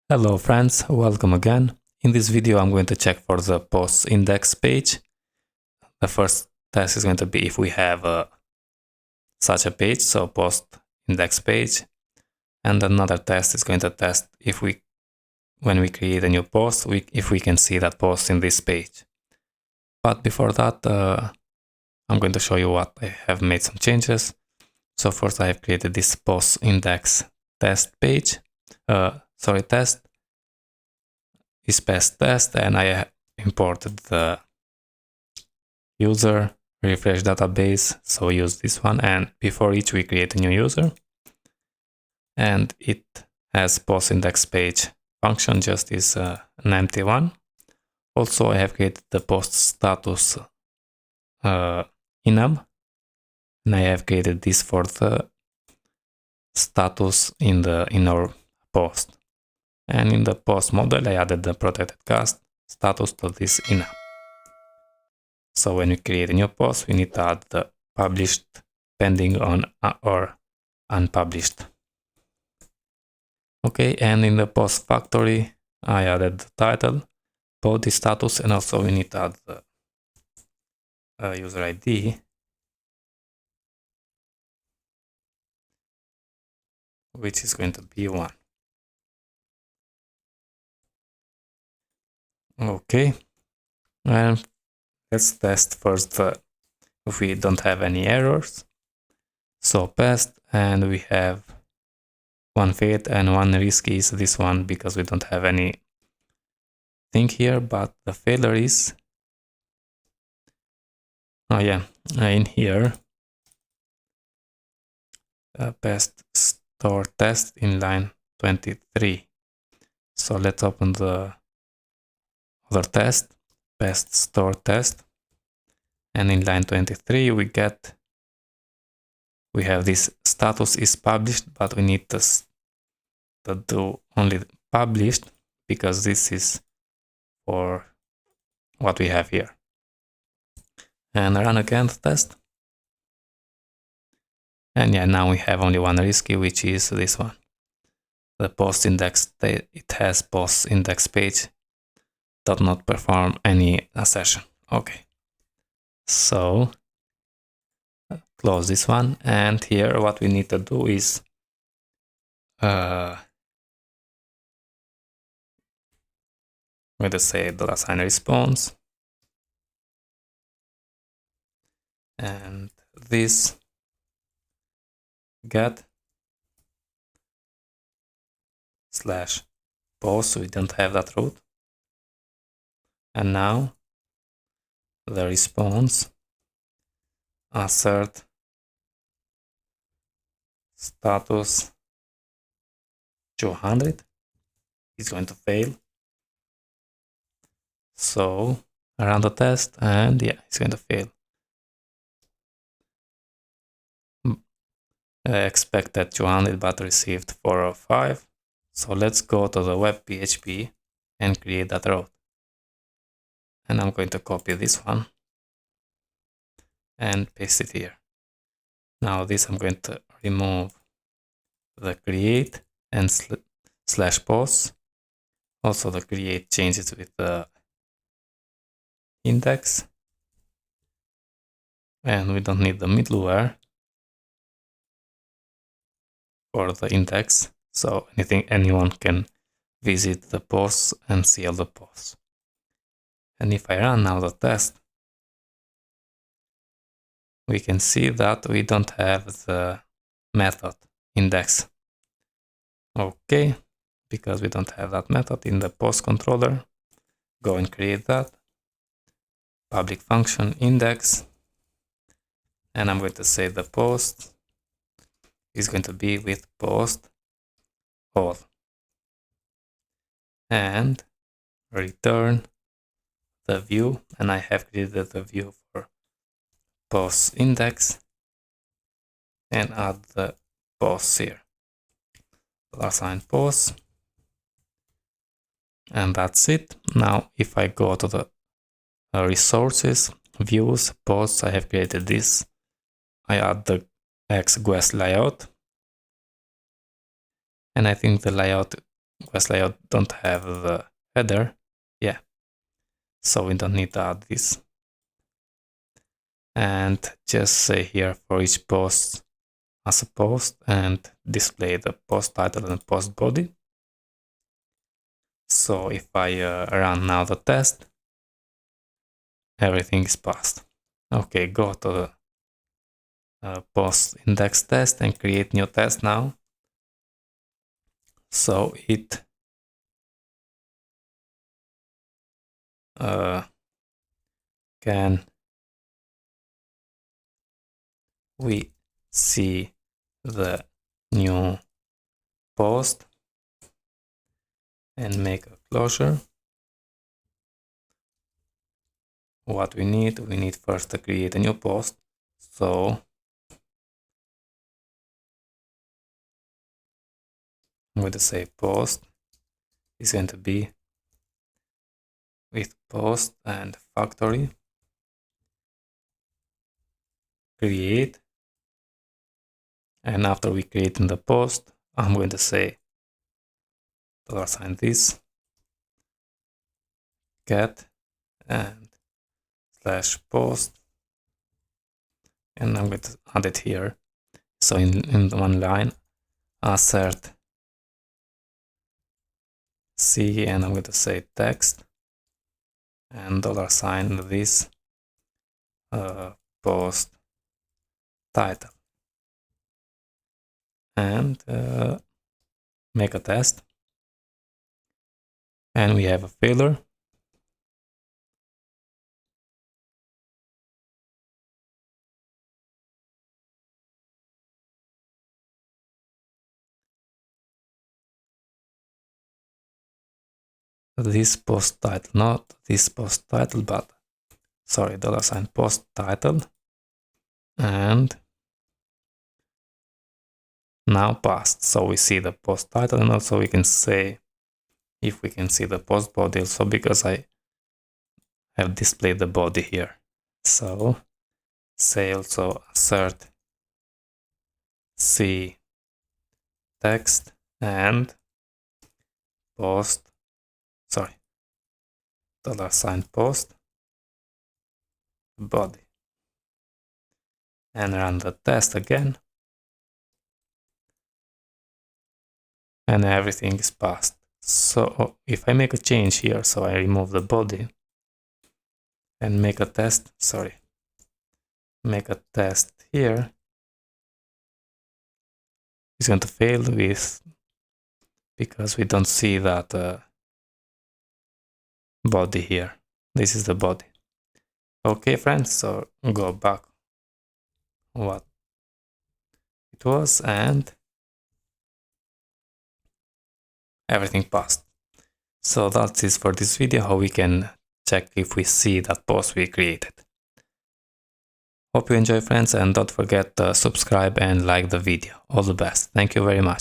Hello friends, welcome again. In this video I'm going to check for the post index page. The first test is going to be if we have such a page, so post index page. And another test is going to test if when we create a new post, if we can see that post in this page. But before that, I'm going to show you what I have made some changes. So first I have created this post index test page, test. Is Pest test, and I imported the user refresh database, so use this one, and before each we create a new user, and it has post index page function, just is an empty one. Also I have created the post status enum, and I have created this for the status in our post. And in the post model, I added the protected cast status to this enum. So when we create a new post, we need to add the published, pending on or unpublished. Okay, and in the post factory, I added the title, body status, and also we need to add the user ID, which is going to be 1. Okay, and let's test first if we don't have any errors. So Pest, and we have one failed and one risky is this one because we don't have any thing here, but the failure is, oh yeah, in here, Pest store test in line 23. So let's open the other test, Pest store test, and in line 23 we have this status is published, but we need to do only published because this is for what we have here. And run again the test. And yeah, now we have only one risky, which is this one. The post index, it has post index page, does not perform any assertion. Okay. So close this one, and here what we need to do is we're going to say $sign response, and this get slash post, we don't have that root, and now the response assert status 200 is going to fail. So run the test, and yeah, it's going to fail. Expected 200 but received 405. So let's go to the web PHP and create that route. And I'm going to copy this one and paste it here. Now this I'm going to remove the create and slash post. Also the create changes with the index. And we don't need the middleware for the index. So anyone can visit the posts and see all the posts. And if I run now the test, we can see that we don't have the method index. Okay, because we don't have that method in the post controller, go and create that. Public function index, and I'm going to say the post is going to be with post all, and return the view, and I have created the view for post index and add the posts here. Assign posts, and that's it. Now if I go to the resources, views, posts, I have created this. I add the XGuest layout, and I think the layout Quest layout don't have the header. Yeah, so we don't need to add this. And just say here for each post as a post and display the post title and post body. So if I run now the test, everything is passed. Okay, go to the post index test and create new test now. So it can we see the new post and make a closure. What we need first to create a new post. So I'm going to say post is going to be with post and factory create, and after we create in the post, I'm going to say $this get and slash post, and I'm going to add it here. So in one line, assert C, and I'm going to say text and $this post title, and make a test, and we have a failure. This post title, not this post title, but sorry, $post title, and now passed. So we see the post title, and also we can say if we can see the post body also, because I have displayed the body here. So say also assert C text and post, sorry, $post body, and run the test again, and everything is passed. So if I make a change here, so I remove the body and make a test, sorry, make a test here, it's going to fail with, because we don't see that body here. This is the body. Okay, friends, so go back what it was, and everything passed. So that's it for this video, how we can check if we see that post we created. Hope you enjoy, friends, and don't forget to subscribe and like the video. All the best. Thank you very much.